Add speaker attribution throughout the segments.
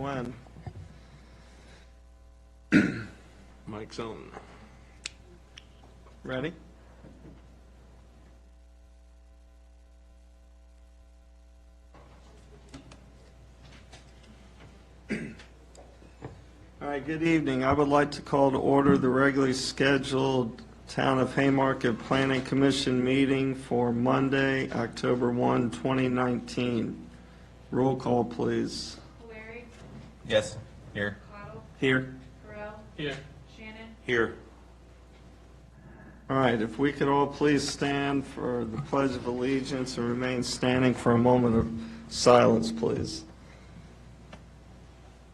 Speaker 1: when.
Speaker 2: Mike's on.
Speaker 1: Ready? All right, good evening. I would like to call to order the regularly scheduled Town of Haymarket Planning Commission meeting for Monday, October 1, 2019. Roll call, please.
Speaker 3: Larry,
Speaker 4: Yes. Here.
Speaker 3: Cottle,
Speaker 1: Here.
Speaker 3: Correll,
Speaker 2: Here.
Speaker 3: Shannon,
Speaker 2: Here.
Speaker 1: All right, if we could all please stand for the Pledge of Allegiance and remain standing for a moment of silence, please.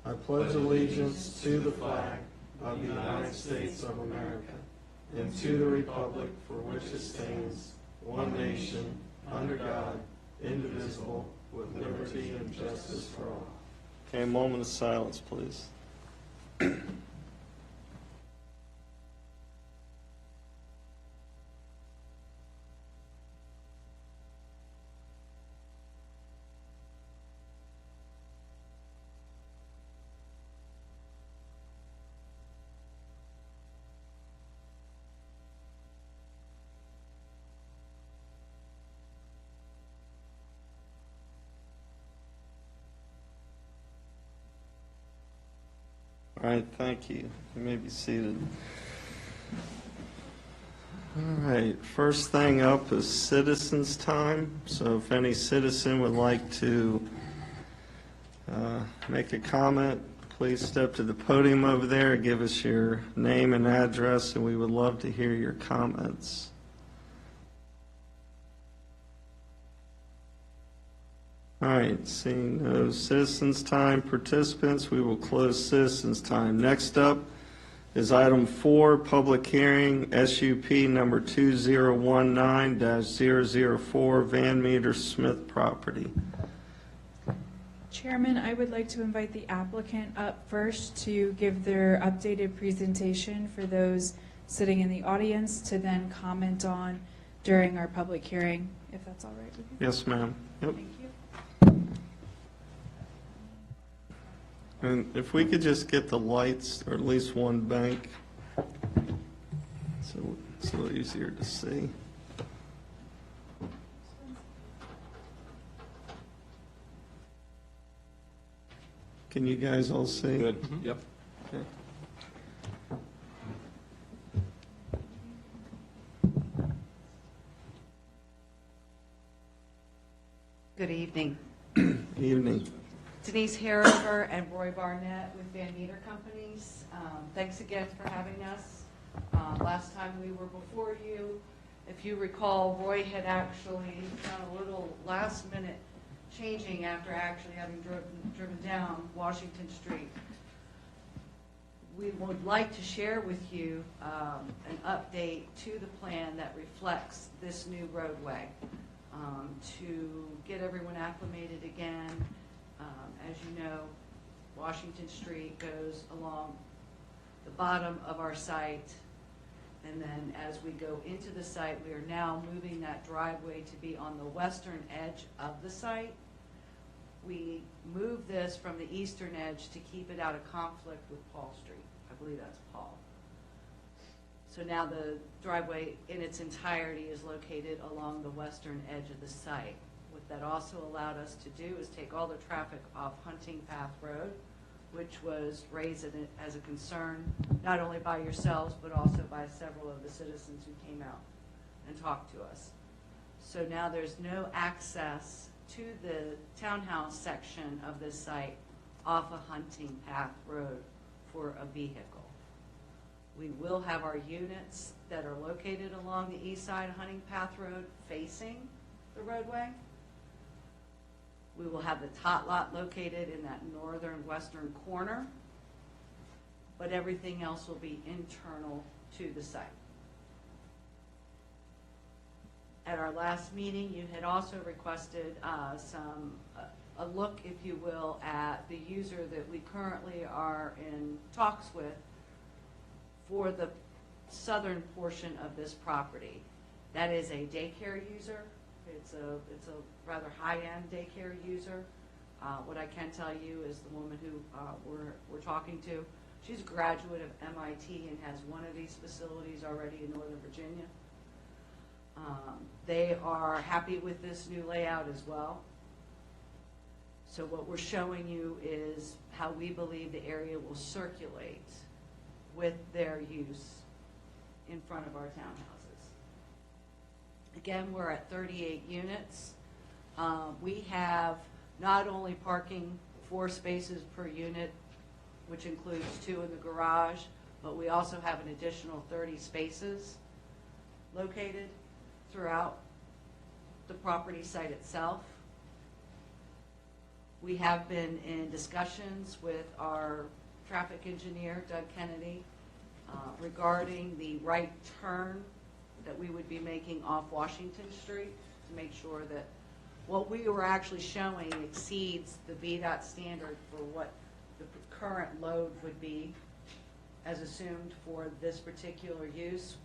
Speaker 1: I pledge allegiance to the flag of the United States of America and to the republic for which it stands, one nation, under God, indivisible, with liberty and justice for all. Okay, a moment of silence, please. All right, thank you. You may be seated. All right, first thing up is citizens' time. So if any citizen would like to make a comment, please step to the podium over there, give us your name and address, and we would love to hear your comments. All right, seeing no citizens' time participants, we will close citizens' time. Next up is item 4, public hearing, SUP number 2019-004, Van Meter Smith property.
Speaker 5: Chairman, I would like to invite the applicant up first to give their updated presentation for those sitting in the audience to then comment on during our public hearing, if that's all right with you.
Speaker 1: Yes, ma'am. Yep.
Speaker 5: Thank you.
Speaker 1: And if we could just get the lights, or at least one bank, so it's a little easier to see. Can you guys all see?
Speaker 2: Good. Yep.
Speaker 1: Okay.
Speaker 6: Good evening.
Speaker 1: Evening.
Speaker 6: Denise Harrover and Roy Barnett with Van Meter Companies. Thanks again for having us. Last time we were before you, if you recall, Roy had actually done a little last minute changing after actually having driven down Washington Street. We would like to share with you an update to the plan that reflects this new roadway to get everyone acclimated again. As you know, Washington Street goes along the bottom of our site, and then as we go into the site, we are now moving that driveway to be on the western edge of the site. We move this from the eastern edge to keep it out of conflict with Paul Street. I believe that's Paul. So now the driveway in its entirety is located along the western edge of the site. What that also allowed us to do is take all the traffic off Hunting Path Road, which was raised as a concern not only by yourselves but also by several of the citizens who came out and talked to us. So now there's no access to the townhouse section of this site off of Hunting Path Road for a vehicle. We will have our units that are located along the east side of Hunting Path Road facing the roadway. We will have the tot lot located in that northern western corner, but everything else will be internal to the site. At our last meeting, you had also requested a look, if you will, at the user that we currently are in talks with for the southern portion of this property. That is a daycare user. It's a rather high-end daycare user. What I can tell you is the woman who we're talking to, she's a graduate of MIT and has one of these facilities already in Northern Virginia. They are happy with this new layout as well. So what we're showing you is how we believe the area will circulate with their use in front of our townhouses. Again, we're at 38 units. We have not only parking 4 spaces per unit, which includes 2 in the garage, but we also have an additional 30 spaces located throughout the property site itself. We have been in discussions with our traffic engineer, Doug Kennedy, regarding the right turn that we would be making off Washington Street to make sure that what we were actually showing exceeds the VDOT standard for what the current load would be as assumed for this particular use.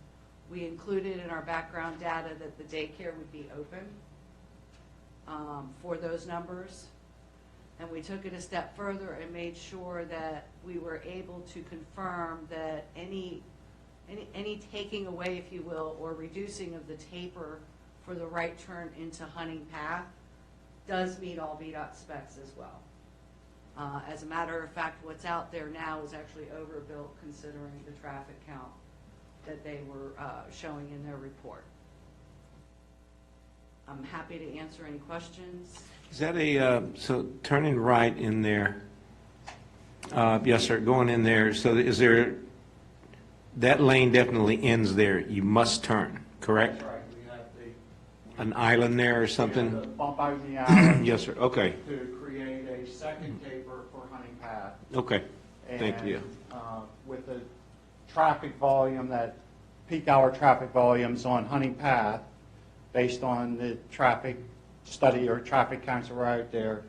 Speaker 6: We included in our background data that the daycare would be open for those numbers. And we took it a step further and made sure that we were able to confirm that any taking away, if you will, or reducing of the taper for the right turn into Hunting Path does meet all VDOT specs as well. As a matter of fact, what's out there now is actually overbuilt considering the traffic count that they were showing in their report. I'm happy to answer any questions.
Speaker 2: Is that so turning right in there, yes, sir, going in there, so is there, that lane definitely ends there, you must turn, correct?
Speaker 3: That's right, we have
Speaker 2: An island there or
Speaker 3: we have
Speaker 2: something?
Speaker 3: the bump out in the island
Speaker 2: Yes, sir, okay,
Speaker 3: to create a second taper for Hunting Path.
Speaker 2: okay, thank you.
Speaker 3: And, with the traffic volume, that peak hour traffic volumes on Hunting Path, based on the traffic study or traffic counts that were out there,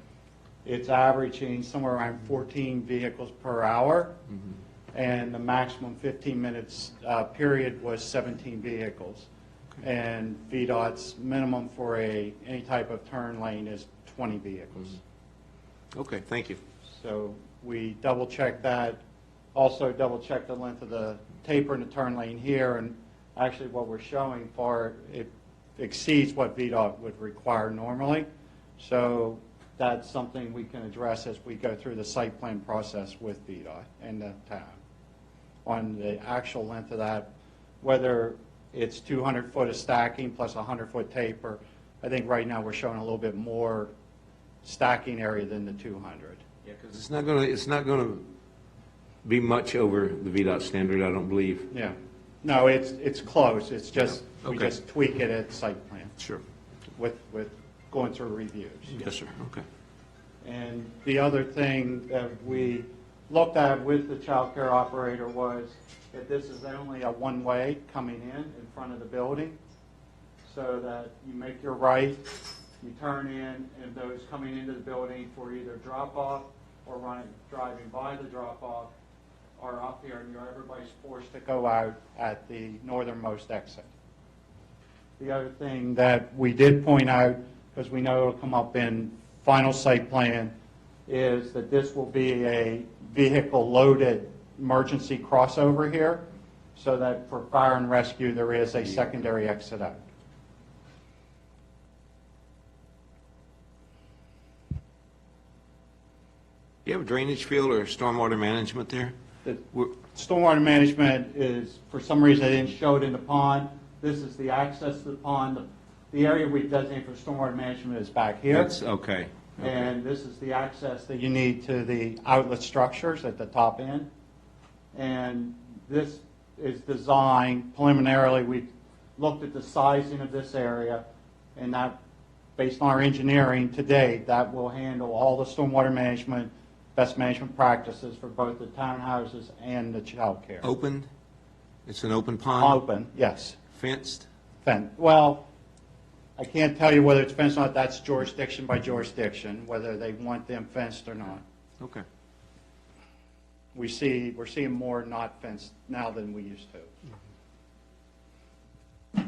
Speaker 3: it's averaging somewhere around 14 vehicles per hour, and the maximum 15 minutes period was 17 vehicles. And VDOT's minimum for any type of turn lane is 20 vehicles.
Speaker 2: Okay, thank you.
Speaker 3: So we double-checked that, also double-checked the length of the taper in the turn lane here, and actually what we're showing for it exceeds what VDOT would require normally. So that's something we can address as we go through the site plan process with VDOT and the town. On the actual length of that, whether it's 200 foot of stacking plus 100-foot taper, I think right now we're showing a little bit more stacking area than the 200.
Speaker 2: Yeah, because it's not gonna be much over the VDOT standard, I don't believe.
Speaker 3: Yeah. No, it's close. It's just,
Speaker 2: Yeah.
Speaker 3: we
Speaker 2: Okay.
Speaker 3: just tweak it at site plan
Speaker 2: Sure.
Speaker 3: with going through reviews.
Speaker 2: Yes, sir, okay.
Speaker 3: And the other thing that we looked at with the child care operator was that this is only a one-way coming in front of the building, so that you make your right, you turn in, and those coming into the building for either drop-off or driving by the drop-off are up here, and everybody's forced to go out at the northernmost exit. The other thing that we did point out, because we know it'll come up in final site plan, is that this will be a vehicle-loaded emergency crossover here, so that for fire and rescue, there is a secondary exit out.
Speaker 2: Do you have a drainage field or stormwater management there?
Speaker 3: The
Speaker 2: We're-
Speaker 3: stormwater management is, for some reason, I didn't show it in the pond. This is the access to the pond. The area we've designated for stormwater management is back here.
Speaker 2: That's, okay. Okay.
Speaker 3: And this is the access that you need to the outlet structures at the top end. And this is designed, preliminarily, we looked at the sizing of this area, and that, based on our engineering to date, that will handle all the stormwater management, best management practices for both the townhouses and the child care.
Speaker 2: Opened? It's an open pond?
Speaker 3: Open, yes.
Speaker 2: Fenced?
Speaker 3: Well, I can't tell you whether it's fenced or not. That's jurisdiction by jurisdiction, whether they want them fenced or not.
Speaker 2: Okay.
Speaker 3: We're seeing more not fenced now than we used to.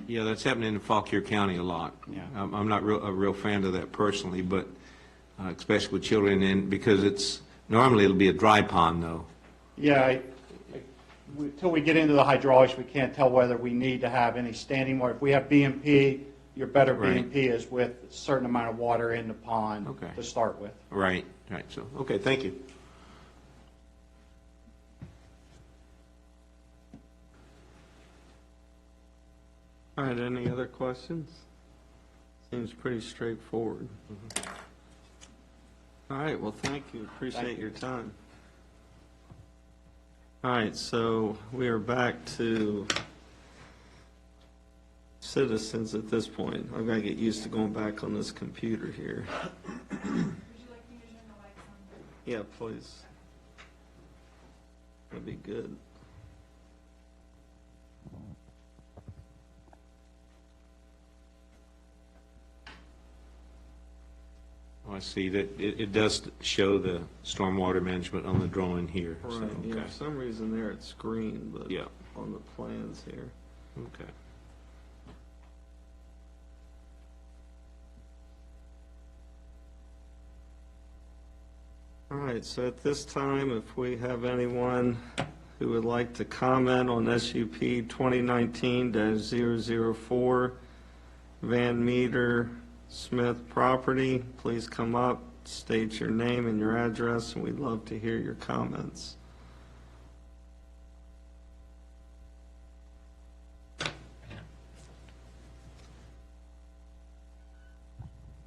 Speaker 2: Yeah, that's happening in Fauquier County a lot.
Speaker 3: Yeah.
Speaker 2: I'm not a real fan of that personally, but especially with children in, because normally it'll be a dry pond, though.
Speaker 3: Yeah, until we get into the hydraulics, we can't tell whether we need to have any standing water. If we have BMP, your better
Speaker 2: Right.
Speaker 3: BMP is with a certain amount of water in the pond
Speaker 2: Okay.
Speaker 3: to start with.
Speaker 2: Right, so, okay, thank you.
Speaker 1: All right, any other questions? Seems pretty straightforward. All right, well, thank you, appreciate your time. All right, so we are back to citizens at this point. I've got to get used to going back on this computer here.
Speaker 5: Would you like me to turn the lights on?
Speaker 1: Yeah, please. That'd be good.
Speaker 2: Oh, I see that it does show the stormwater management on the drawing here. so,
Speaker 1: Right, yeah,
Speaker 2: okay.
Speaker 1: for some reason there it's green, but
Speaker 2: Yeah.
Speaker 1: on the plans here.
Speaker 2: Okay.
Speaker 1: All right, so at this time, if we have anyone who would like to comment on SUP 2019-004, Van Meter Smith property, please come up, state your name and your address, and we'd love to hear your comments.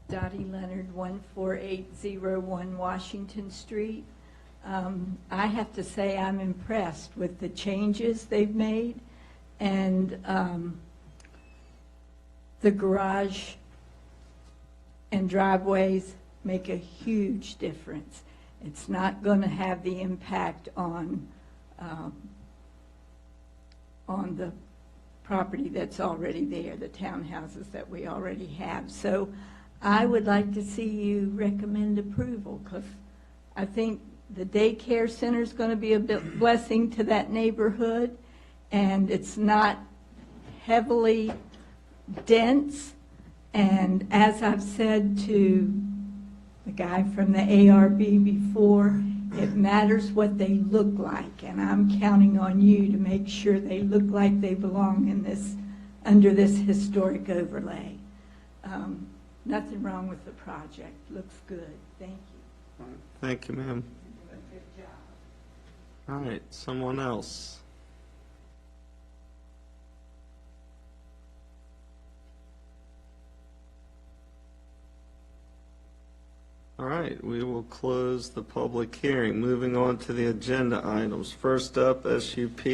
Speaker 7: Dottie Leonard, 14801 Washington Street. I have to say I'm impressed with the changes they've made, and the garage and driveways make a huge difference. It's not going to have the impact on the property that's already there, the townhouses that we already have. So I would like to see you recommend approval, because I think the daycare center is going to be a blessing to that neighborhood, and it's not heavily dense. And as I've said to the guy from the ARB before, it matters what they look like, and I'm counting on you to make sure they look like they belong in this, under this historic overlay. Nothing wrong with the project. Looks good. Thank you.
Speaker 1: Thank you, ma'am.
Speaker 7: You're doing a good job.
Speaker 1: All right, someone else. All right, we will close the public hearing. Moving on to the agenda items. First up, SUP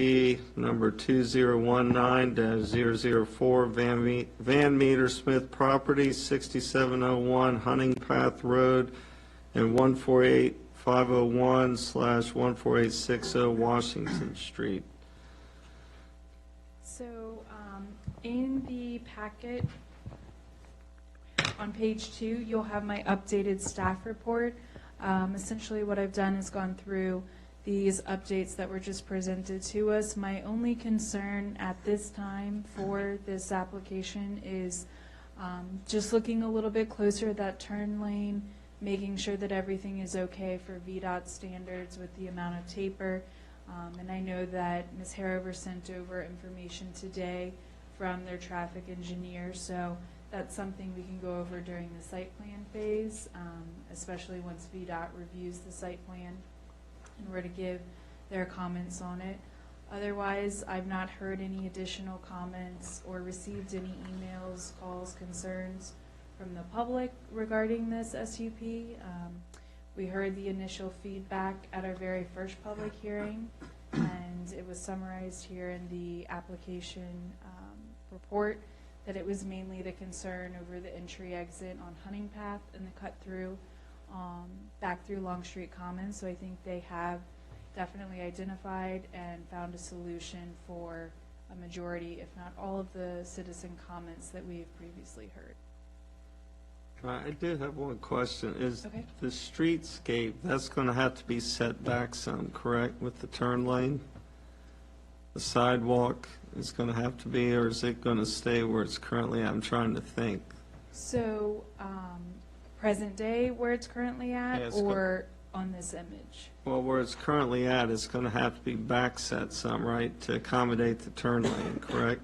Speaker 1: number 2019-004, Van Meter Smith Property, 6701 Hunting Path Road, and 148-501/14860 Washington Street.
Speaker 5: So, in the packet, on page 2, you'll have my updated staff report. Essentially, what I've done is gone through these updates that were just presented to us. My only concern at this time for this application is just looking a little bit closer at that turn lane, making sure that everything is okay for VDOT standards with the amount of taper. And I know that Ms. Harrover sent over information today from their traffic engineer, so that's something we can go over during the site plan phase, especially once VDOT reviews the site plan and were to give their comments on it. Otherwise, I've not heard any additional comments or received any emails, calls, concerns from the public regarding this SUP. We heard the initial feedback at our very first public hearing, and it was summarized here in the application report that it was mainly the concern over the entry exit on Hunting Path and the cut through back through Long Street Commons. So I think they have definitely identified and found a solution for a majority, if not all, of the citizen comments that we've previously heard.
Speaker 1: I do have one question. Is
Speaker 5: Okay.
Speaker 1: the streetscape, that's going to have to be set back some, correct, with the turn lane? The sidewalk is going to have to be, or is it going to stay where it's currently? I'm trying to think.
Speaker 5: So present day where it's currently at,
Speaker 1: Yeah, it's
Speaker 5: or on this image?
Speaker 1: Well, where it's currently at, it's going to have to be back set some, right, to accommodate the turn lane, correct?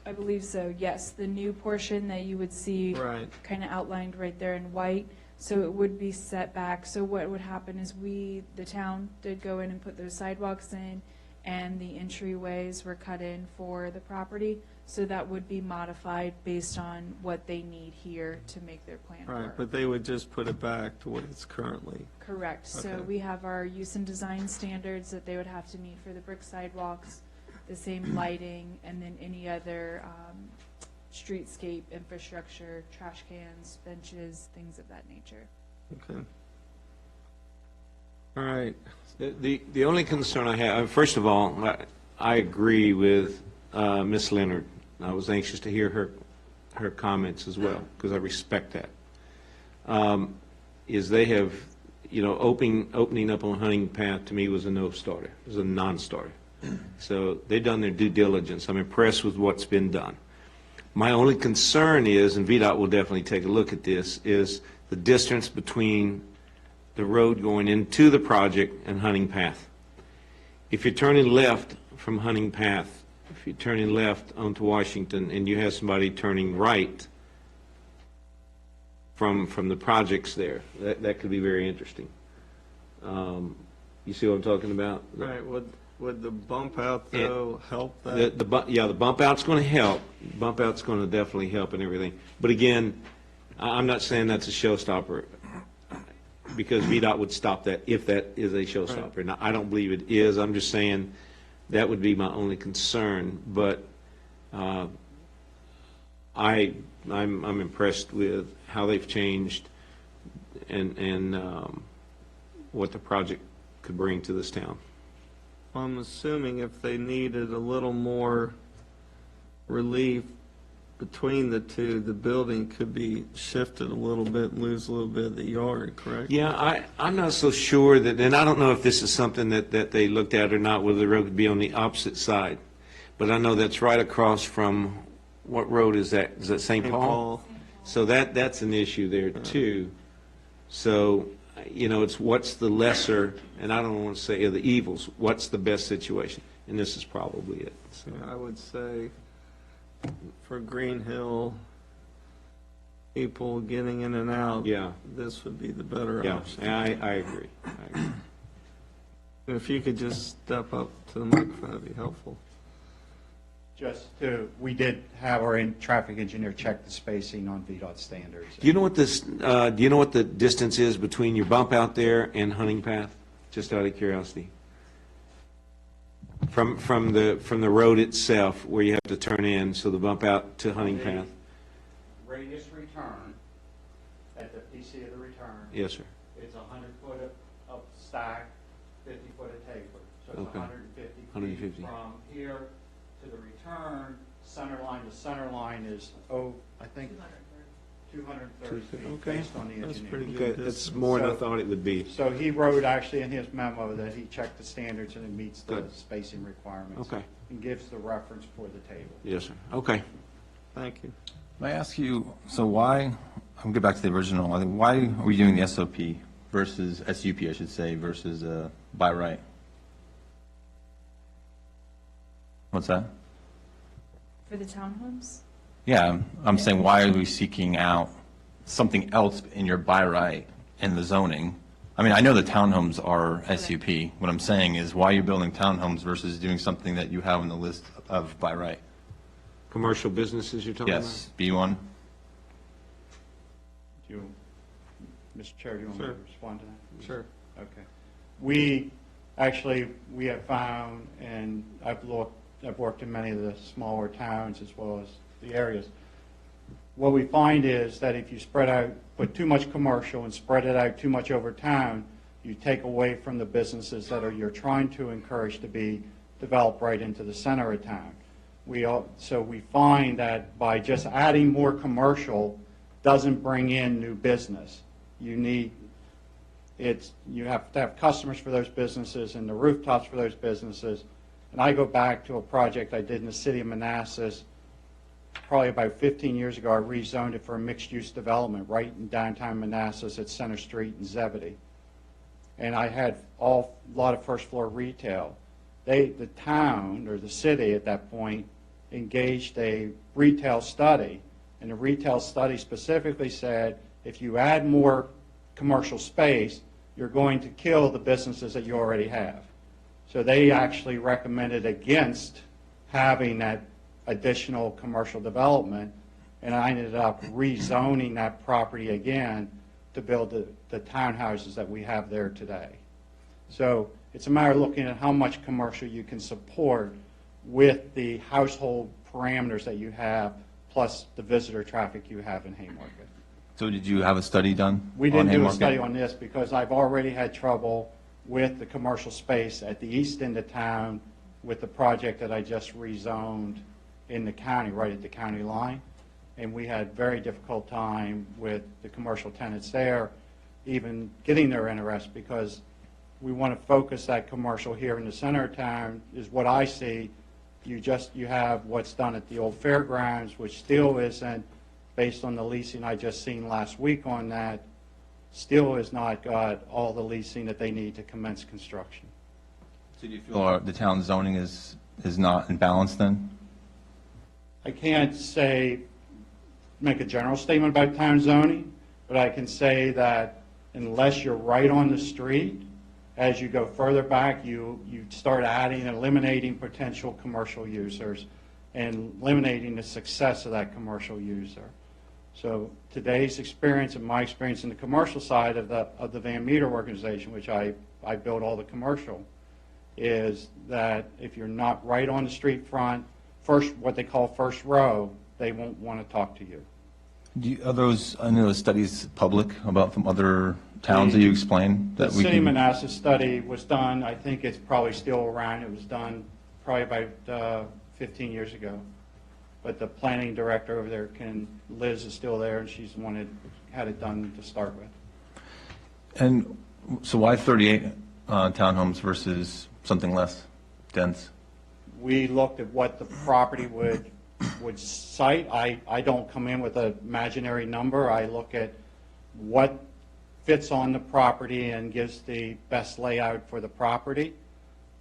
Speaker 5: I believe so, yes. The new portion that you would see
Speaker 1: Right.
Speaker 5: kind of outlined right there in white, so it would be set back. So what would happen is the town did go in and put those sidewalks in, and the entryways were cut in for the property, so that would be modified based on what they need here to make their plan
Speaker 1: Right,
Speaker 5: work.
Speaker 1: but they would just put it back to what it's currently.
Speaker 5: Correct. So
Speaker 1: Okay.
Speaker 5: we have our use and design standards that they would have to meet for the brick sidewalks, the same lighting, and then any other streetscape infrastructure, trash cans, benches, things of that nature.
Speaker 1: Okay. All right.
Speaker 2: The only concern I have, first of all, I agree with Ms. Leonard. I was anxious to hear her comments as well, because I respect that. Is they have, opening up on Hunting Path to me was a no-starter, it was a non-starter. So they've done their due diligence. I'm impressed with what's been done. My only concern is, and VDOT will definitely take a look at this, is the distance between the road going into the project and Hunting Path. If you're turning left from Hunting Path, if you're turning left onto Washington and you have somebody turning right from the projects there, that could be very interesting. You see what I'm talking about?
Speaker 1: Right, would the bump out, though, help that?
Speaker 2: The bump out's going to help. Bump out's going to definitely help and everything. But again, I'm not saying that's a showstopper, because VDOT would stop that if that is a showstopper. Now, I don't believe it is. I'm just saying that would be my only concern. But I'm impressed with how they've changed and what the project could bring to this town.
Speaker 1: I'm assuming if they needed a little more relief between the two, the building could be shifted a little bit and lose a little bit of the yard, correct?
Speaker 2: Yeah, I'm not so sure that, and I don't know if this is something that they looked at or not, whether the road could be on the opposite side. But I know that's right across from, what road is that? Is that St. Paul? So that's an issue there too. So, it's what's the lesser, and I don't want to say the evils, what's the best situation? And this is probably it. So,
Speaker 1: I would say for Green Hill, people getting in and out,
Speaker 2: Yeah.
Speaker 1: this would be the better
Speaker 2: yeah,
Speaker 1: option.
Speaker 2: I agree.
Speaker 1: And if you could just step up to the microphone, that'd be helpful.
Speaker 3: We did have our traffic engineer check the spacing on VDOT standards.
Speaker 2: Do you know what the distance is between your bump out there and Hunting Path? Just out of curiosity. From the road itself, where you have to turn in, so the bump out to Hunting Path?
Speaker 3: Radius return, at the PC of the return,
Speaker 2: Yes, sir.
Speaker 3: it's 100 foot of stack, 50 foot of taper. So it's
Speaker 2: Okay.
Speaker 3: 150
Speaker 2: 150.
Speaker 3: feet from here to the return. Center line to center line is, I think, 230 feet,
Speaker 2: Okay.
Speaker 3: based on the
Speaker 1: That's
Speaker 3: engineer.
Speaker 1: pretty
Speaker 2: Okay,
Speaker 1: good.
Speaker 2: that's more than I
Speaker 3: So-
Speaker 2: thought it would be.
Speaker 3: So he wrote actually in his memo that he checked the standards and it meets the
Speaker 2: Good.
Speaker 3: spacing requirements.
Speaker 2: Okay.
Speaker 3: And gives the reference for the table.
Speaker 2: Yes, sir. Okay.
Speaker 1: Thank you.
Speaker 4: May I ask you, so why, I'll get back to the original, I think, why are we doing the SOP versus, SUP, I should say, versus by right? What's that?
Speaker 5: For the townhomes?
Speaker 4: Yeah, I'm saying, why are we seeking out something else in your by right in the zoning? I mean, I know the townhomes are SUP. What I'm saying is, why are you building townhomes versus doing something that you have on the list of by right?
Speaker 2: Commercial businesses you're talking about?
Speaker 4: Yes, B1?
Speaker 3: Mr. Chair, do you want me
Speaker 1: Sure.
Speaker 3: to respond to that?
Speaker 1: Sure.
Speaker 3: Okay. We have found, and I've worked in many of the smaller towns as well as the areas. What we find is that if you put too much commercial and spread it out too much over town, you take away from the businesses that you're trying to encourage to be developed right into the center of town. So we find that by just adding more commercial doesn't bring in new business. You have to have customers for those businesses and the rooftops for those businesses. And I go back to a project I did in the city of Manassas probably about 15 years ago, I rezoned it for a mixed-use development right in downtown Manassas at Center Street and Zebedee. And I had a lot of first-floor retail. The town, or the city at that point, engaged a retail study, and the retail study specifically said, if you add more commercial space, you're going to kill the businesses that you already have. So they actually recommended against having that additional commercial development, and I ended up rezoning that property again to build the townhouses that we have there today. So it's a matter of looking at how much commercial you can support with the household parameters that you have, plus the visitor traffic you have in Haymarket.
Speaker 4: So did you have a study done?
Speaker 3: We
Speaker 4: on
Speaker 3: didn't do a
Speaker 4: Haymarket?
Speaker 3: study on this because I've already had trouble with the commercial space at the east end of town with the project that I just rezoned in the county, right at the county line. And we had very difficult time with the commercial tenants there, even getting their interest, because we want to focus that commercial here in the center of town, is what I see. You have what's done at the old fairgrounds, which still isn't, based on the leasing I just seen last week on that, still has not got all the leasing that they need to commence construction.
Speaker 4: So do you feel the town zoning is not in balance then?
Speaker 3: I can't make a general statement about town zoning, but I can say that unless you're right on the street, as you go further back, you start adding and eliminating potential commercial users and eliminating the success of that commercial user. So today's experience and my experience in the commercial side of the Van Meter organization, which I build all the commercial, is that if you're not right on the street front, what they call first row, they won't want to talk to you.
Speaker 4: Are those, I know, studies public about from other towns that you explained?
Speaker 3: The
Speaker 4: That we
Speaker 3: City of
Speaker 4: can?
Speaker 3: Manassas study was done, I think it's probably still around, it was done probably about 15 years ago. But the planning director over there, Liz, is still there, and she's the one that had it done to start with.
Speaker 4: And so why 38 townhomes versus something less dense?
Speaker 3: We looked at what the property would cite. I don't come in with an imaginary number. I look at what fits on the property and gives the best layout for the property.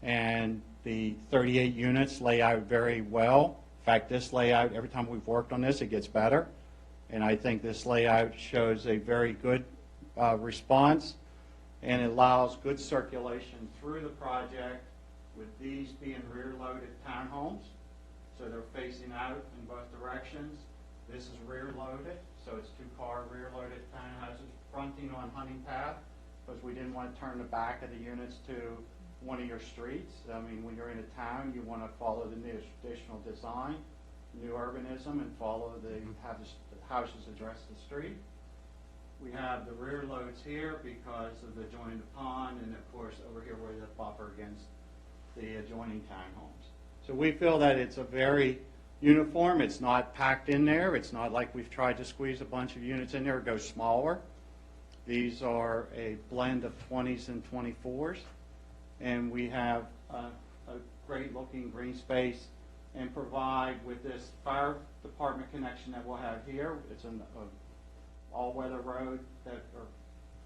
Speaker 3: And the 38 units lay out very well. In fact, this layout, every time we've worked on this, it gets better. And I think this layout shows a very good response, and it allows good circulation through the project, with these being rear-loaded townhomes. So they're facing out in both directions. This is rear-loaded, so it's two-car rear-loaded townhouses fronting on Hunting Path, because we didn't want to turn the back of the units to one of your streets. I mean, when you're in a town, you want to follow the new traditional design, new urbanism, and have the houses address the street. We have the rear loads here because of the joining the pond, and of course over here where the buffer against the adjoining townhomes. So we feel that it's a very uniform. It's not packed in there. It's not like we've tried to squeeze a bunch of units in there. It goes smaller. These are a blend of 20s and 24s. And we have a great looking green space, and provide with this fire department connection that we'll have here. It's an all-weather road or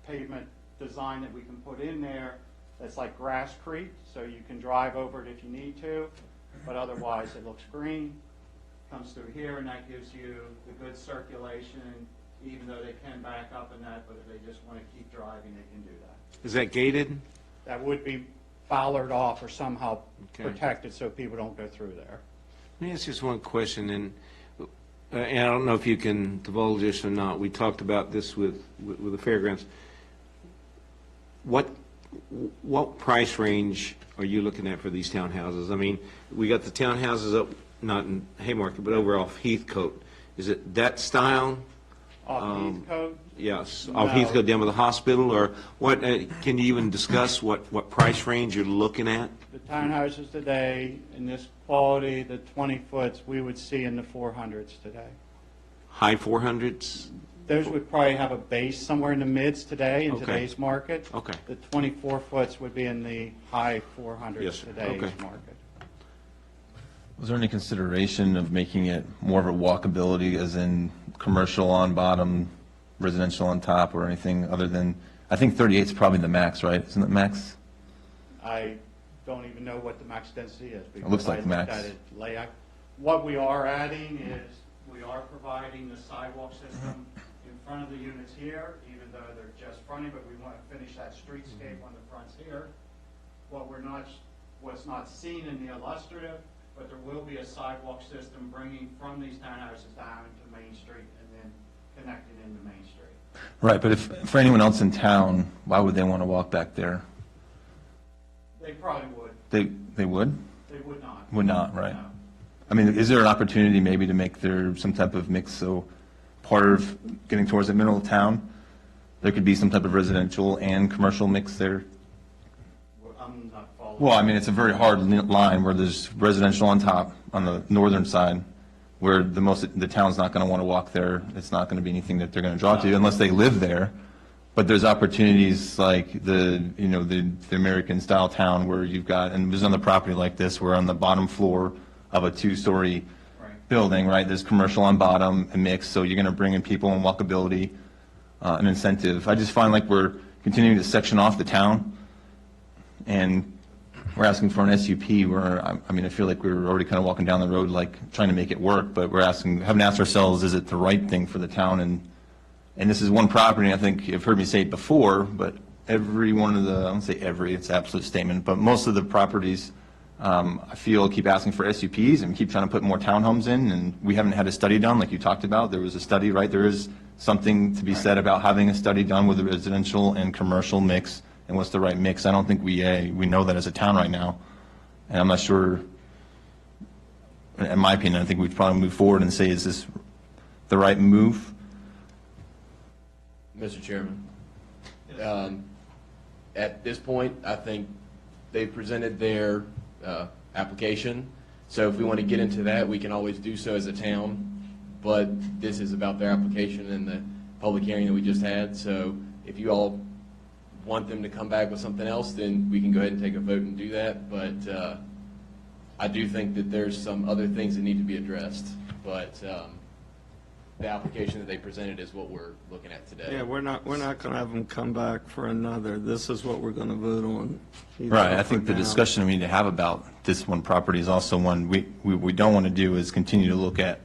Speaker 3: pavement design that we can put in there that's like Grass Creek, so you can drive over it if you need to, but otherwise it looks green. Comes through here, and that gives you the good circulation, even though they can back up in that, but if they just want to keep driving, they can do that.
Speaker 2: Is that gated?
Speaker 3: That would be follered off or somehow
Speaker 2: Okay.
Speaker 3: protected so people don't go through there.
Speaker 2: Let me ask just one question, and I don't know if you can divulge this or not. We talked about this with the fairgrounds. What price range are you looking at for these townhouses? I mean, we got the townhouses up, not in Haymarket, but over off Heathcote. Is it that style?
Speaker 3: Off Heathcote,
Speaker 2: Yes, off
Speaker 3: No.
Speaker 2: Heathcote down by the hospital, or what, can you even discuss what price range you're looking at?
Speaker 3: the townhouses today, in this quality, the 20-foots, we would see in the 400s today.
Speaker 2: High 400s?
Speaker 3: Those would probably have a base somewhere in the mids today in
Speaker 2: Okay.
Speaker 3: today's market.
Speaker 2: Okay.
Speaker 3: The 24-foots would be in the high 400s
Speaker 2: Yes,
Speaker 3: today's
Speaker 2: okay.
Speaker 3: market.
Speaker 4: Was there any consideration of making it more of a walkability, as in commercial on bottom, residential on top, or anything other than, I think 38 is probably the max, right? Isn't it max?
Speaker 3: I don't even know what the max density is.
Speaker 4: looks like
Speaker 3: because I looked
Speaker 4: max.
Speaker 3: at it layout. What we are adding is, we are providing the sidewalk system in front of the units here, even though they're just fronting, but we want to finish that streetscape on the fronts here. What's not seen in the illustrative, but there will be a sidewalk system bringing from these townhouses down to Main Street and then connecting into Main Street.
Speaker 4: Right, but if, for anyone else in town, why would they want to walk back there?
Speaker 3: They probably would.
Speaker 4: They would?
Speaker 3: They would not.
Speaker 4: Would not, right.
Speaker 3: No.
Speaker 4: I mean, is there an opportunity maybe to make there some type of mix, so part of getting towards the middle of town, there could be some type of residential and commercial mix there?
Speaker 3: I'm not following.
Speaker 4: Well, I mean, it's a very hard line where there's residential on top, on the northern side, where the town's not going to want to walk there. It's not going to be anything that they're going to draw to unless they live there. But there's opportunities like the American style town where you've got, and there's another property like this, where on the bottom floor of a 2-story building, right, there's commercial on bottom, a mix, so you're going to bring in people and walkability, an incentive. I just find like we're continuing to section off the town, and we're asking for an SUP where, I mean, I feel like we're already kind of walking down the road, like trying to make it work, but haven't asked ourselves, is it the right thing for the town? And this is one property, I think you've heard me say it before, but every one of I won't say every, it's an absolute statement, but most of the properties, I feel, keep asking for SUPs and keep trying to put more townhomes in, and we haven't had a study done like you talked about. There was a study, right? There is something to be said about having a study done with a residential and commercial mix, and what's the right mix. I don't think we know that as a town right now, and I'm not sure, in my opinion, I think we'd probably move forward and say, is this the right move?
Speaker 8: Mr. Chairman, at this point, I think they've presented their application. So if we want to get into that, we can always do so as a town. But this is about their application and the public hearing that we just had. So if you all want them to come back with something else, then we can go ahead and take a vote and do that. But I do think that there's some other things that need to be addressed. But the application that they presented is what we're looking at today.
Speaker 1: Yeah, we're not going to have them come back for another. This is what we're going to vote on. either
Speaker 4: Right, I
Speaker 1: up or
Speaker 4: think the
Speaker 1: down.
Speaker 4: discussion we need to have about this one property is also one we don't want to do is continue to look at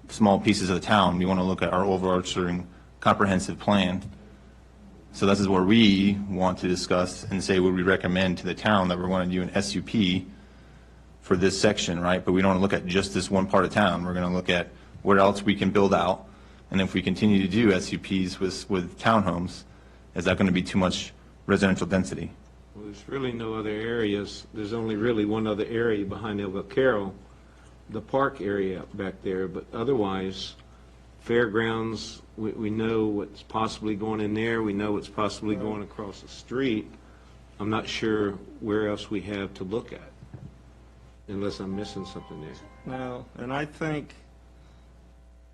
Speaker 4: small pieces of the town. We want to look at our overarching comprehensive plan. So this is where we want to discuss and say, would we recommend to the town that we're going to do an SUP for this section, right? But we don't want to look at just this one part of town. We're going to look at what else we can build out. And if we continue to do SUPs with townhomes, is that going to be too much residential density?
Speaker 2: Well, there's really no other areas. There's only really one other area behind El Vaquero, the park area back there, but otherwise, fairgrounds, we know what's possibly going in there. We know what's possibly going across the street. I'm not sure where else we have to look at, unless I'm missing something there.
Speaker 1: No, and I think,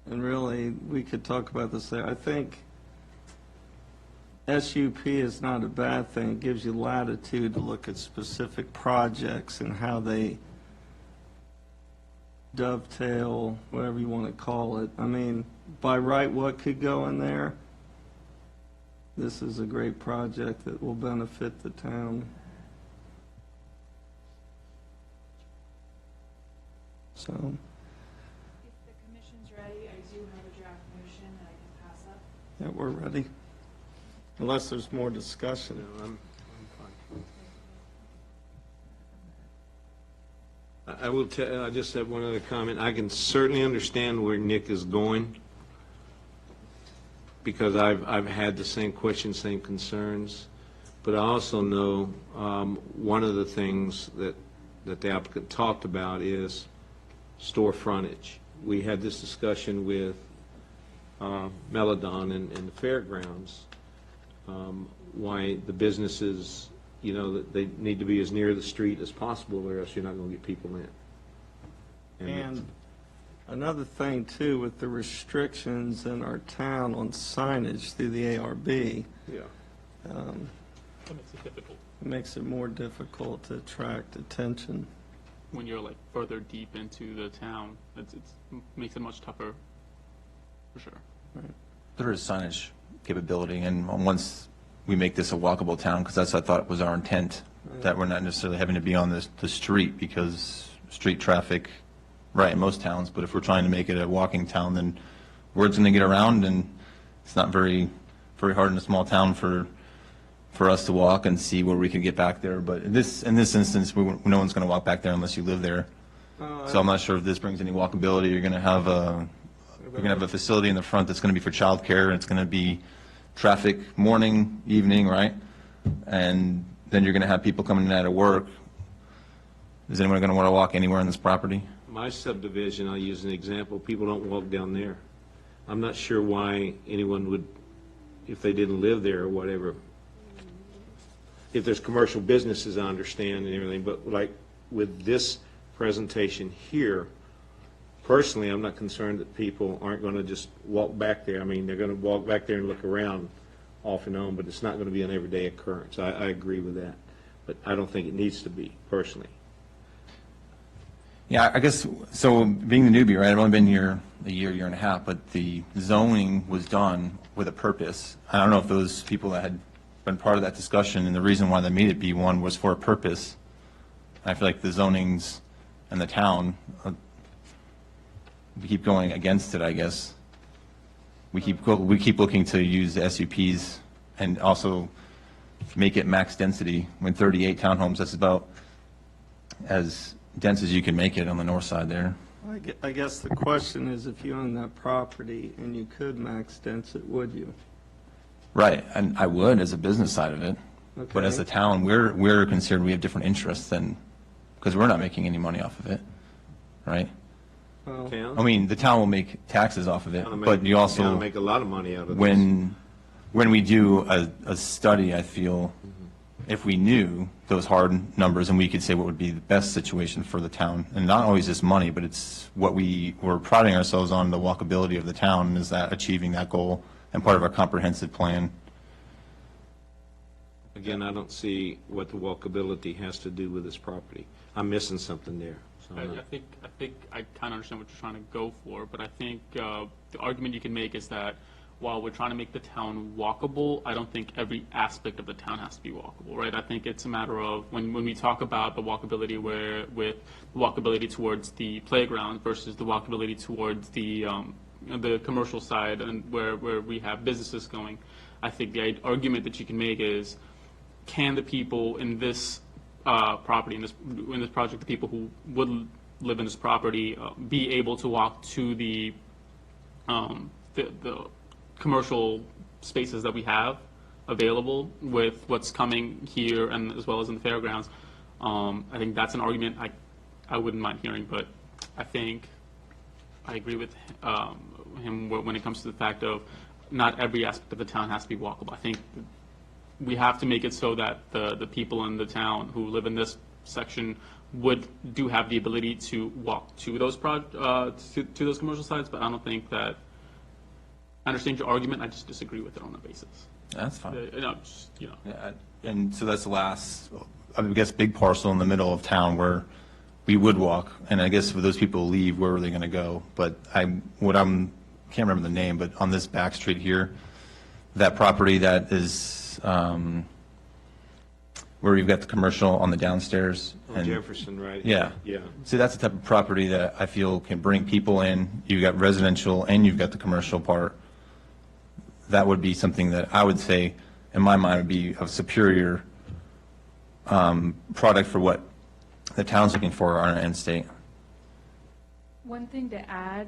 Speaker 1: and really, we could talk about this there, I think SUP is not a bad thing. It gives you latitude to look at specific projects and how they dovetail, whatever you want to call it. I mean, by right, what could go in there? This is a great project that will benefit the town. So,
Speaker 5: If the commission's ready, I do have a draft motion that I can pass up.
Speaker 1: yeah, we're ready. Unless there's more discussion.
Speaker 2: No, I'm fine. I will tell, I just have one other comment. I can certainly understand where Nick is going, because I've had the same questions, same concerns. But I also know one of the things that the applicant talked about is store frontage. We had this discussion with Melodon and the fairgrounds, why the businesses, you know, that they need to be as near the street as possible, or else you're not going to get people in.
Speaker 1: And another thing, too, with the restrictions in our town on signage through the ARB,
Speaker 2: Yeah.
Speaker 1: it makes it more difficult to attract attention.
Speaker 9: when you're like further deep into the town. It's makes it much tougher, for sure.
Speaker 4: There is signage capability, and once we make this a walkable town, because that's, I thought, was our intent, that we're not necessarily having to be on the street, because street traffic, right, in most towns, but if we're trying to make it a walking town, then word's going to get around, and it's not very hard in a small town for us to walk and see where we can get back there. But in this instance, no one's going to walk back there unless you live there. So I'm not sure if this brings any walkability. You're going to have a facility in the front that's going to be for childcare, and it's going to be traffic morning, evening, right? And then you're going to have people coming in and out of work. Is anyone going to want to walk anywhere on this property?
Speaker 2: My subdivision, I'll use an example, people don't walk down there. I'm not sure why anyone would, if they didn't live there or whatever. If there's commercial businesses, I understand and everything, but like with this presentation here, personally, I'm not concerned that people aren't going to just walk back there. I mean, they're going to walk back there and look around off and on, but it's not going to be an everyday occurrence. I agree with that, but I don't think it needs to be, personally.
Speaker 4: Yeah, I guess, so being the newbie, right, I've only been here a year and a half, but the zoning was done with a purpose. I don't know if those people that had been part of that discussion, and the reason why they made it B1 was for a purpose. I feel like the zonings and the town, we keep going against it, I guess. We keep looking to use the SUPs and also make it max density. When 38 townhomes, that's about as dense as you can make it on the north side there.
Speaker 1: I guess the question is, if you own that property and you could max dense it, would you?
Speaker 4: Right, and I would as a business side of it. But as a
Speaker 1: Okay.
Speaker 4: town, we're considered, we have different interests than, because we're not making any money off of it, right?
Speaker 1: Well,
Speaker 2: Town?
Speaker 4: I mean, the town will make taxes off of it, but you
Speaker 2: Town
Speaker 4: also,
Speaker 2: make a lot of money out of this.
Speaker 4: when we do a study, I feel, if we knew those hard numbers and we could say what would be the best situation for the town, and not always just money, but it's what we're priding ourselves on, the walkability of the town, is that achieving that goal and part of our comprehensive plan.
Speaker 2: Again, I don't see what the walkability has to do with this property. I'm missing something there. So I'm
Speaker 9: I
Speaker 2: not-
Speaker 9: think I kind of understand what you're trying to go for, but I think the argument you can make is that while we're trying to make the town walkable, I don't think every aspect of the town has to be walkable, right? I think it's a matter of when we talk about the walkability with the walkability towards the playground versus the walkability towards the commercial side and where we have businesses going. I think the argument that you can make is, can the people in this property, in this project, the people who would live in this property, be able to walk to the commercial spaces that we have available with what's coming here and as well as in the fairgrounds? I think that's an argument I wouldn't mind hearing, but I think I agree with him when it comes to the fact of not every aspect of the town has to be walkable. I think we have to make it so that the people in the town who live in this section do have the ability to walk to those to those commercial sites, but I don't think that, I understand your argument, I just disagree with it on that basis.
Speaker 4: That's fine. Yeah, and so that's the last, I guess, big parcel in the middle of town where we would walk, and I guess if those people leave, where are they going to go? But can't remember the name, but on this back street here, that property that is where you've got the commercial on the downstairs.
Speaker 2: On
Speaker 4: and-
Speaker 2: Jefferson, right?
Speaker 4: Yeah.
Speaker 2: Yeah.
Speaker 4: See, that's the type of property that I feel can bring people in. You've got residential and you've got the commercial part. That would be something that I would say, in my mind, would be a superior product for what the town's looking for on an end state.
Speaker 5: One thing to add,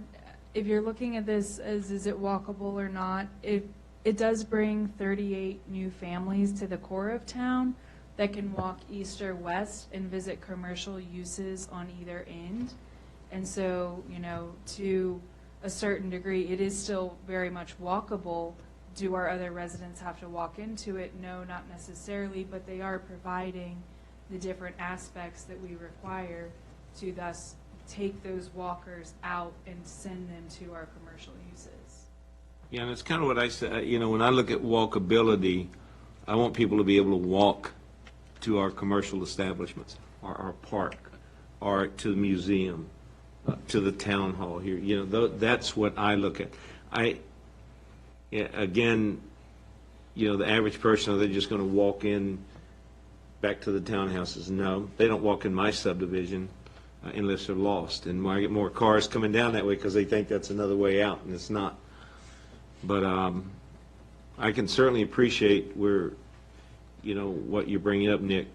Speaker 5: if you're looking at this as is it walkable or not, it does bring 38 new families to the core of town that can walk east or west and visit commercial uses on either end. And so, to a certain degree, it is still very much walkable. Do our other residents have to walk into it? No, not necessarily, but they are providing the different aspects that we require to thus take those walkers out and send them to our commercial uses.
Speaker 2: Yeah, and it's kind of what I said, when I look at walkability, I want people to be able to walk to our commercial establishments, our park, art, to the museum, to the town hall here. You know, that's what I look at. Yeah, again, you know, the average person, are they just going to walk in back to the townhouses? No, they don't walk in my subdivision unless they're lost. And I get more cars coming down that way because they think that's another way out, and it's not. But I can certainly appreciate where, you know, what you're bringing up, Nick.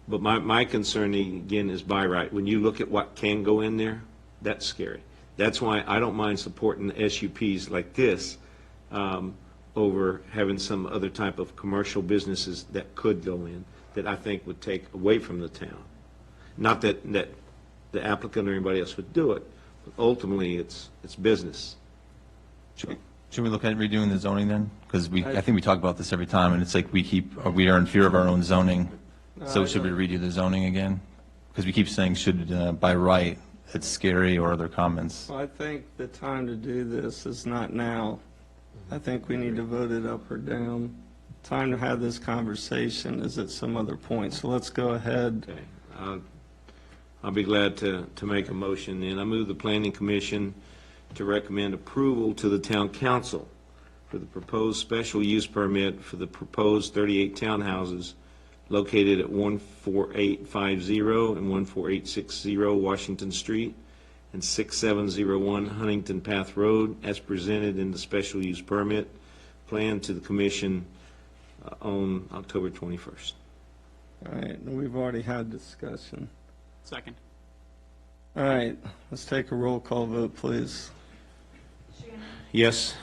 Speaker 2: But my concern, again, is by right. When you look at what can go in there, that's scary. That's why I don't mind supporting the SUPs like this over having some other type of commercial businesses that could go in, that I think would take away from the town. Not that the applicant or anybody else would do it, but ultimately, it's business.
Speaker 4: Should we look at redoing the zoning then? Because I think we talk about this every time, and it's like we are in fear of our own zoning. So should we redo the zoning again? Because we keep saying should, by right, it's scary, or other comments.
Speaker 1: Well, I think the time to do this is not now. I think we need to vote it up or down. Time to have this conversation is at some other point, so let's go ahead.
Speaker 2: Okay. I'll be glad to make a motion then. I move the Planning Commission to recommend approval to the Town Council for the proposed special use permit for the proposed 38 townhouses located at 14850 and 14860 Washington Street and 6701 Huntington Path Road, as presented in the special use permit plan to the Commission on October 21st.
Speaker 1: All right, and we've already had discussion.
Speaker 9: Second.
Speaker 1: All right, let's take a roll call vote, please.
Speaker 5: Shannon,
Speaker 2: Yes?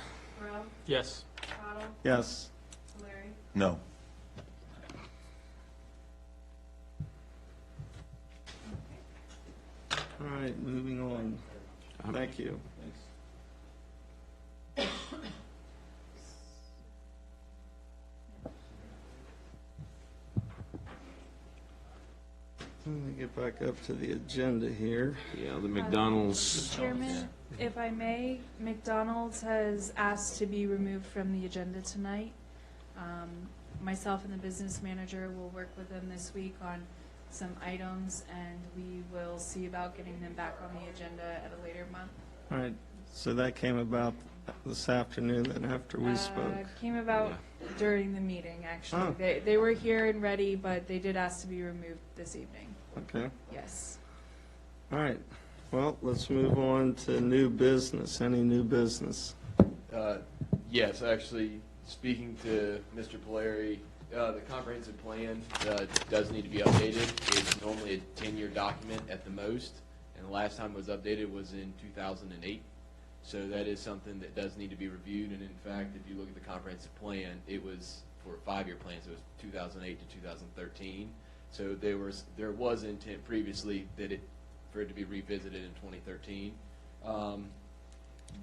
Speaker 5: Rowe,
Speaker 9: Yes.
Speaker 5: Cottle,
Speaker 1: Yes.
Speaker 5: Larry.
Speaker 4: No.
Speaker 1: All right, moving on. Thank you. Let me get back up to the agenda here.
Speaker 2: Yeah, the McDonald's.
Speaker 5: Chairman, if I may, McDonald's has asked to be removed from the agenda tonight. Myself and the business manager will work with them this week on some items, and we will see about getting them back on the agenda at a later month.
Speaker 1: All right, so that came about this afternoon then after we spoke.
Speaker 5: Came about during the meeting, actually.
Speaker 1: Oh.
Speaker 5: They were here and ready, but they did ask to be removed this evening.
Speaker 1: Okay,
Speaker 5: Yes.
Speaker 1: all right. Well, let's move on to new business. Any new business?
Speaker 8: Yes, actually, speaking to Mr. Polari, the comprehensive plan does need to be updated. It's normally a 10-year document at the most, and the last time it was updated was in 2008. So that is something that does need to be reviewed, and in fact, if you look at the comprehensive plan, it was for a 5-year plan, so it was 2008 to 2013. So there was intent previously for it to be revisited in 2013.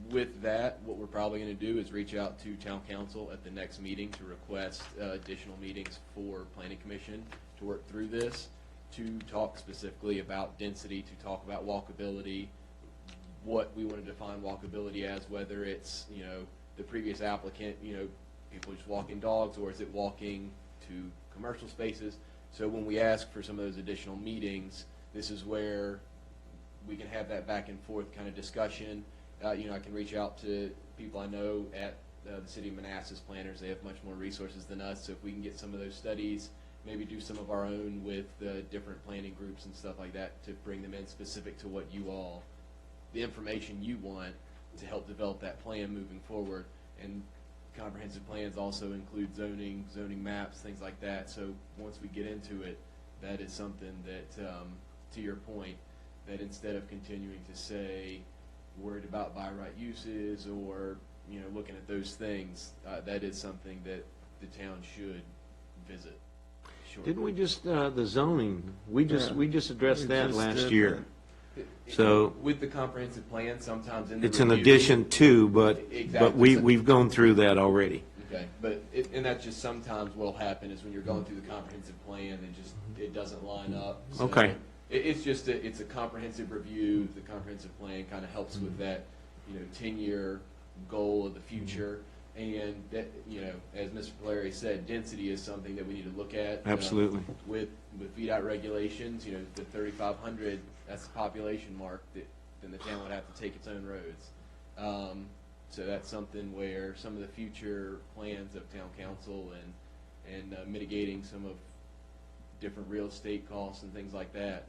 Speaker 8: With that, what we're probably going to do is reach out to town council at the next meeting to request additional meetings for planning commission to work through this, to talk specifically about density, to talk about walkability, what we want to define walkability as, whether it's, you know, the previous applicant, you know, people just walking dogs, or is it walking to commercial spaces? So when we ask for some of those additional meetings, this is where we can have that back and forth kind of discussion. You know, I can reach out to people I know at the City of Manassas planners. They have much more resources than us. So if we can get some of those studies, maybe do some of our own with different planning groups and stuff like that to bring them in specific to what you all, the information you want to help develop that plan moving forward. And comprehensive plans also include zoning maps, things like that. So once we get into it, that is something that, to your point, that instead of continuing to say, worried about by right uses or, you know, looking at those things, that is something that the town should visit. shortly.
Speaker 2: Didn't we just, the zoning, we just addressed
Speaker 1: We
Speaker 2: that
Speaker 1: just
Speaker 2: last
Speaker 1: did
Speaker 2: year. So-
Speaker 8: With the comprehensive plan, sometimes in the
Speaker 2: It's an
Speaker 8: review-
Speaker 2: addition to, but
Speaker 8: Exactly.
Speaker 2: we've gone through that already.
Speaker 8: Okay, but, and that's just sometimes what'll happen is when you're going through the comprehensive plan, it doesn't line up. So
Speaker 2: Okay.
Speaker 8: It's just, it's a comprehensive review. The comprehensive plan kind of helps with that, you know, 10-year goal of the future. And that, as Mr. Polari said, density is something that we need to look at.
Speaker 2: Absolutely.
Speaker 8: With VDOT regulations, the 3,500, that's the population mark that then the town would have to take its own roads. So that's something where some of the future plans of town council and mitigating some of different real estate costs and things like that,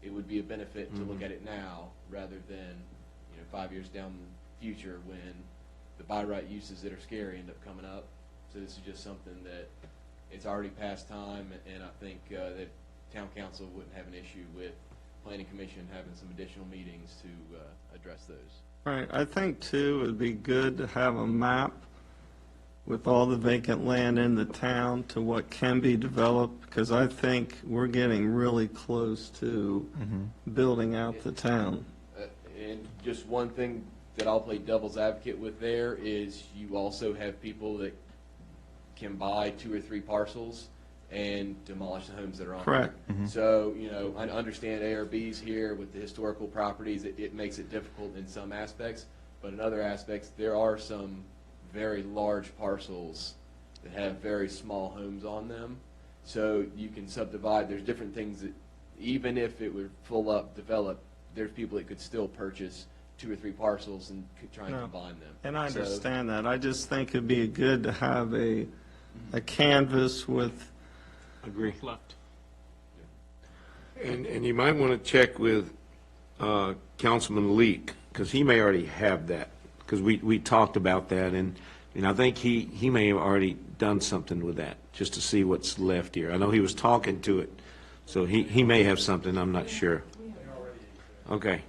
Speaker 8: it would be a benefit to look at it now rather than 5 years down the future when the by right uses that are scary end up coming up. So this is just something that it's already past time, and I think that town council wouldn't have an issue with planning commission having some additional meetings to address those.
Speaker 1: Right, I think too, it'd be good to have a map with all the vacant land in the town to what can be developed, because I think we're getting really close to building out the town.
Speaker 8: And just one thing that I'll play devil's advocate with there is you also have people that can buy 2 or 3 parcels and demolish the homes that are on there.
Speaker 1: Correct.
Speaker 8: So, I understand ARBs here with the historical properties, it makes it difficult in some aspects, but in other aspects, there are some very large parcels that have very small homes on them. So you can subdivide, there's different things that, even if it were full up developed, there's people that could still purchase 2 or 3 parcels and could try and
Speaker 1: No.
Speaker 8: combine them.
Speaker 1: And I
Speaker 8: So-
Speaker 1: understand that, I just think it'd be good to have a canvas with,
Speaker 2: Agree.
Speaker 9: Left.
Speaker 2: And you might want to check with Councilman Leak, because he may already have that, because we talked about that, and I think he may have already done something with that, just to see what's left here. I know he was talking to it, so he may have something, I'm not sure. Okay.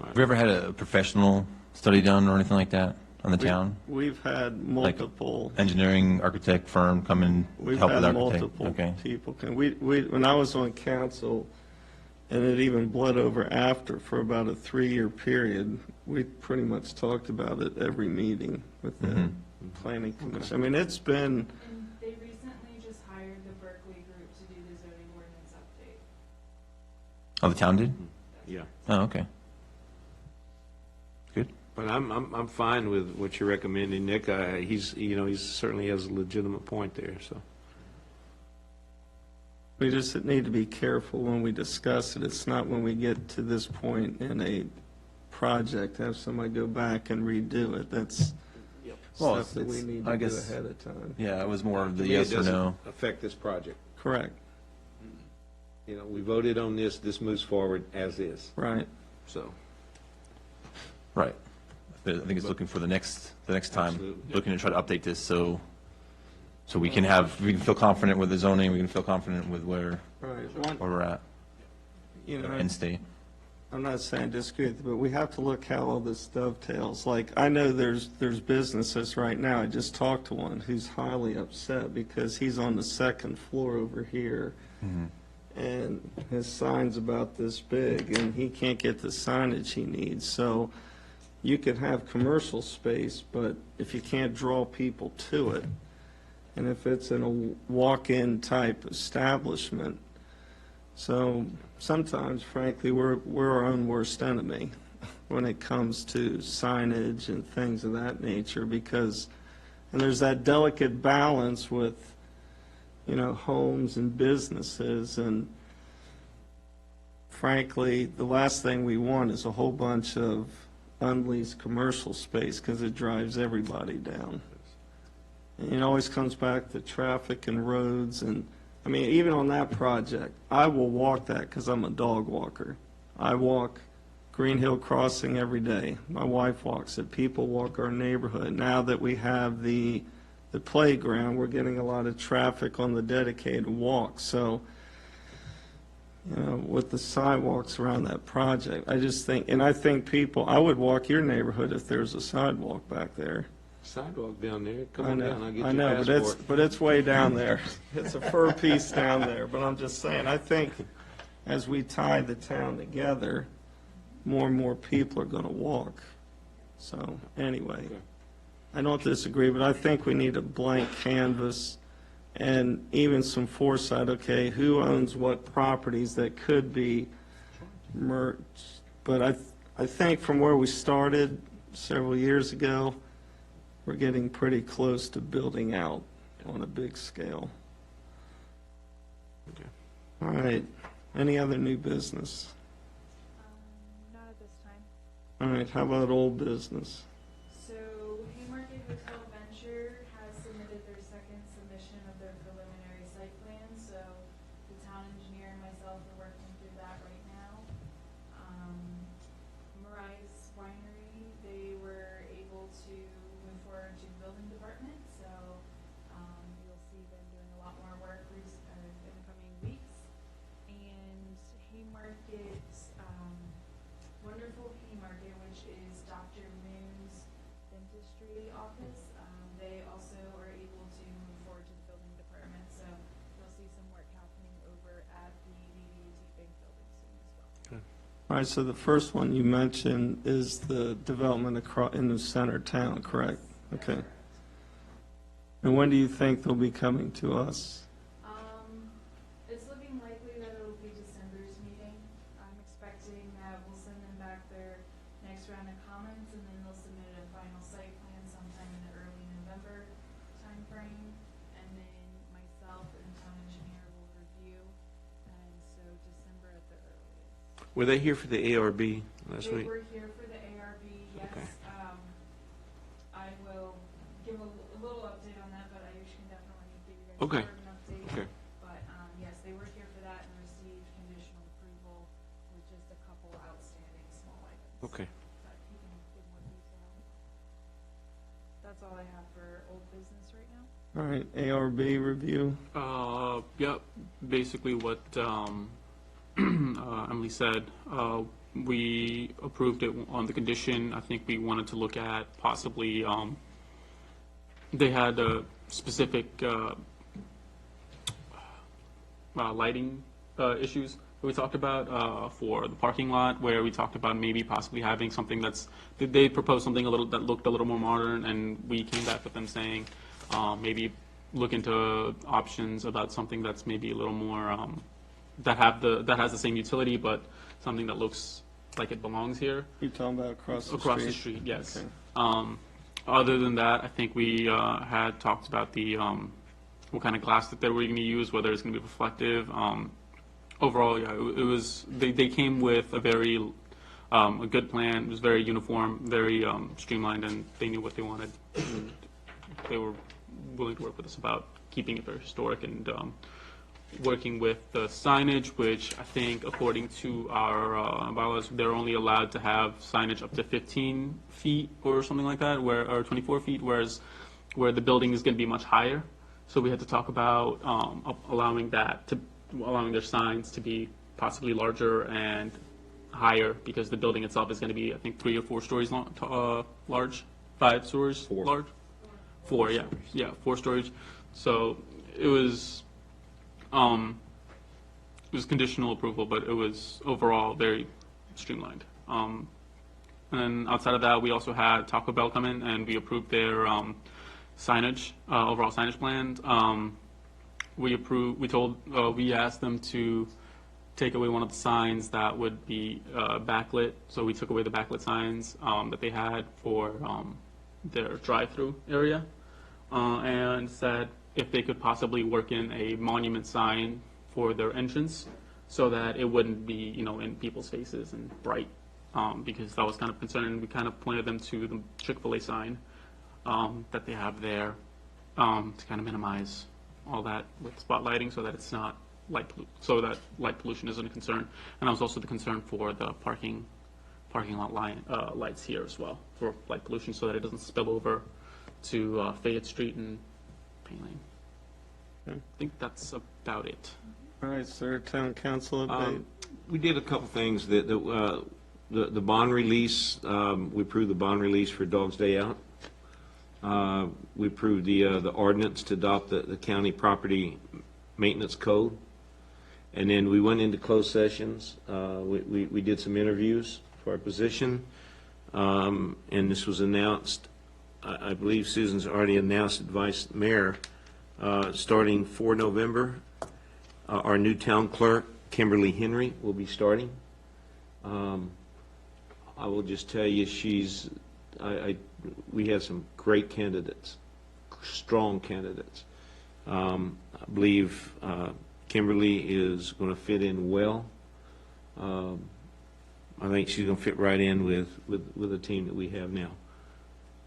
Speaker 4: Have you ever had a professional study done or anything like that on the town?
Speaker 1: we've had multiple.
Speaker 4: Engineering, architect firm come and
Speaker 1: We've
Speaker 4: help with
Speaker 1: had
Speaker 4: architect?
Speaker 1: multiple
Speaker 4: Okay.
Speaker 1: people. When I was on council, and it even bled over after for about a 3-year period, we pretty much talked about it every meeting with the planning commission. I mean, it's been,
Speaker 5: And they recently just hired the Berkeley group to do the zoning ordinance update.
Speaker 4: Oh, the town did?
Speaker 2: Yeah.
Speaker 4: Oh, okay. Good.
Speaker 2: But I'm fine with what you're recommending, Nick. He's certainly has a legitimate point there, so.
Speaker 1: we just need to be careful when we discuss it. It's not when we get to this point in a project, have somebody go back and redo it. That's
Speaker 4: Well,
Speaker 1: stuff that we
Speaker 4: it's-
Speaker 1: need
Speaker 4: I
Speaker 1: to do
Speaker 4: guess-
Speaker 1: ahead of time.
Speaker 4: Yeah, it was more of the
Speaker 2: To me, it
Speaker 4: yes or
Speaker 2: doesn't
Speaker 4: no.
Speaker 2: affect this project.
Speaker 1: Correct,
Speaker 2: We voted on this moves forward as is,
Speaker 1: right.
Speaker 2: so.
Speaker 4: Right. But I think it's looking for the next time,
Speaker 2: Absolutely.
Speaker 4: looking to try to update this so we can feel confident with the zoning, we can feel confident with where
Speaker 1: Right.
Speaker 4: we're at,
Speaker 1: You know,
Speaker 4: end state.
Speaker 1: I'm not saying disagree with you, but we have to look how all this dovetails. Like, I know there's businesses right now, I just talked to one who's highly upset because he's on the 2nd floor over here, and his sign's about this big, and he can't get the signage he needs. So you could have commercial space, but if you can't draw people to it, and if it's in a walk-in type establishment, so sometimes, frankly, we're our own worst enemy when it comes to signage and things of that nature, because, and there's that delicate balance with, homes and businesses, and frankly, the last thing we want is a whole bunch of unleased commercial space, because it drives everybody down. And it always comes back to traffic and roads, and I mean, even on that project, I will walk that because I'm a dog walker. I walk Green Hill Crossing every day. My wife walks it. People walk our neighborhood. Now that we have the playground, we're getting a lot of traffic on the dedicated walk. So, with the sidewalks around that project, I just think, and I think I would walk your neighborhood if there's a sidewalk back there.
Speaker 2: Sidewalk down there, come
Speaker 1: I
Speaker 2: on
Speaker 1: know,
Speaker 2: down, I'll get
Speaker 1: I
Speaker 2: you
Speaker 1: know,
Speaker 2: a passport.
Speaker 1: but it's way down there. It's a fur piece down there, but I'm just saying, I think as we tie the town together, more and more people are gonna walk. So, anyway, I don't disagree, but I think we need a blank canvas and even some foresight, okay, who owns what properties that could be merged? But I think from where we started several years ago, we're getting pretty close to building out on a big scale.
Speaker 2: Okay.
Speaker 1: All right, any other new business?
Speaker 5: Not at this time.
Speaker 1: All right, how about old business?
Speaker 5: So Haymarket Hotel Venture has submitted their second submission of their preliminary site plan, so the town engineer and myself are working through that right now. Mariah's Winery, they were able to move forward to the building department, so you'll see them doing a lot more work in the coming weeks. And Haymarket, Wonderful Haymarket, which is Dr. Moon's dentistry office, they also are able to move forward to the building department, so you'll see some work happening over at the BB&T Bank building soon as well.
Speaker 1: All right, so the first one you mentioned is the development in the center town, correct? Okay. And when do you think they'll be coming to us?
Speaker 5: It's looking likely that it'll be December's meeting. I'm expecting that we'll send them back their next round of comments, and then they'll submit a final site plan sometime in the early November timeframe. And then myself and the town engineer will review, and so December at the earliest.
Speaker 2: Were they here for the ARB last
Speaker 5: They
Speaker 2: week?
Speaker 5: were here for the ARB, yes.
Speaker 2: Okay.
Speaker 5: I will give a little update on that, but I can definitely give you guys
Speaker 2: Okay.
Speaker 5: more of an update.
Speaker 2: Okay.
Speaker 5: But, yes, they were here for that and received conditional approval with just a couple outstanding small items.
Speaker 2: Okay.
Speaker 5: But you can give more detail. That's all I have for old business right now.
Speaker 1: All right, ARB review.
Speaker 9: Yeah, basically what Emily said. We approved it on the condition. I think we wanted to look at possibly, they had specific lighting issues that we talked about for the parking lot, where we talked about maybe possibly having something they proposed something that looked a little more modern, and we came back with them saying maybe look into options about something that's maybe a little more that has the same utility, but something that looks like it belongs here.
Speaker 1: You talking about across the street?
Speaker 9: Across the street, yes.
Speaker 1: Okay.
Speaker 9: Other than that, I think we had talked about the what kind of glass that they were going to use, whether it's going to be reflective. Overall, yeah, it was. They came with a very a good plan. It was very uniform, very streamlined, and they knew what they wanted. And they were willing to work with us about keeping it very historic and working with the signage, which I think, according to our bylaws, they're only allowed to have signage up to 15 feet or something like that, or 24 feet, whereas where the building is going to be much higher. So we had to talk about allowing their signs to be possibly larger and higher, because the building itself is going to be, I think, 3 or 4 stories large, 5 stories large. 4, yeah, 4 stories. So it was conditional approval, but it was overall very streamlined. And then outside of that, we also had Taco Bell come in, and we approved their signage, overall signage plans. We asked them to take away one of the signs that would be backlit. So we took away the backlit signs that they had for their drive-through area, and said if they could possibly work in a monument sign for their entrance, so that it wouldn't be, in people's faces and bright, because that was kind of concerning. We kind of pointed them to the Chick-fil-A sign that they have there, to kind of minimize all that with spotlighting, so that it's not light pollution isn't a concern. And that was also the concern for the parking lot lights here as well, for light pollution, so that it doesn't spill over to Fayette Street and Payne Lane.
Speaker 1: Okay.
Speaker 9: I think that's about it.
Speaker 1: All right, sir, town council update.
Speaker 2: We did a couple things. The bond release, we approved the bond release for Dogs Day Out. We approved the ordinance to adopt the county property maintenance code. And then we went into closed sessions. We did some interviews for our position. And this was announced, I believe Susan's already announced, Vice Mayor, starting 4 November. Our new town clerk, Kimberly Henry, will be starting. I will just tell you, I we have some great candidates, strong candidates. I believe Kimberly is going to fit in well. I think she's going to fit right in with the team that we have now.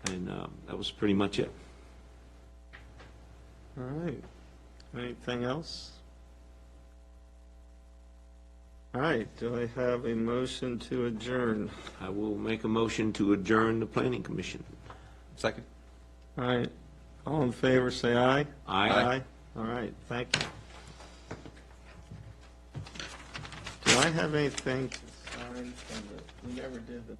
Speaker 2: And that was pretty much it.
Speaker 1: All right. Anything else? All right, do I have a motion to adjourn?
Speaker 2: I will make a motion to adjourn the Planning Commission.
Speaker 4: Second?
Speaker 1: All right, all in favor, say aye.
Speaker 2: Aye.
Speaker 1: All right, thank you. Do I have anything to sign from the, we never did the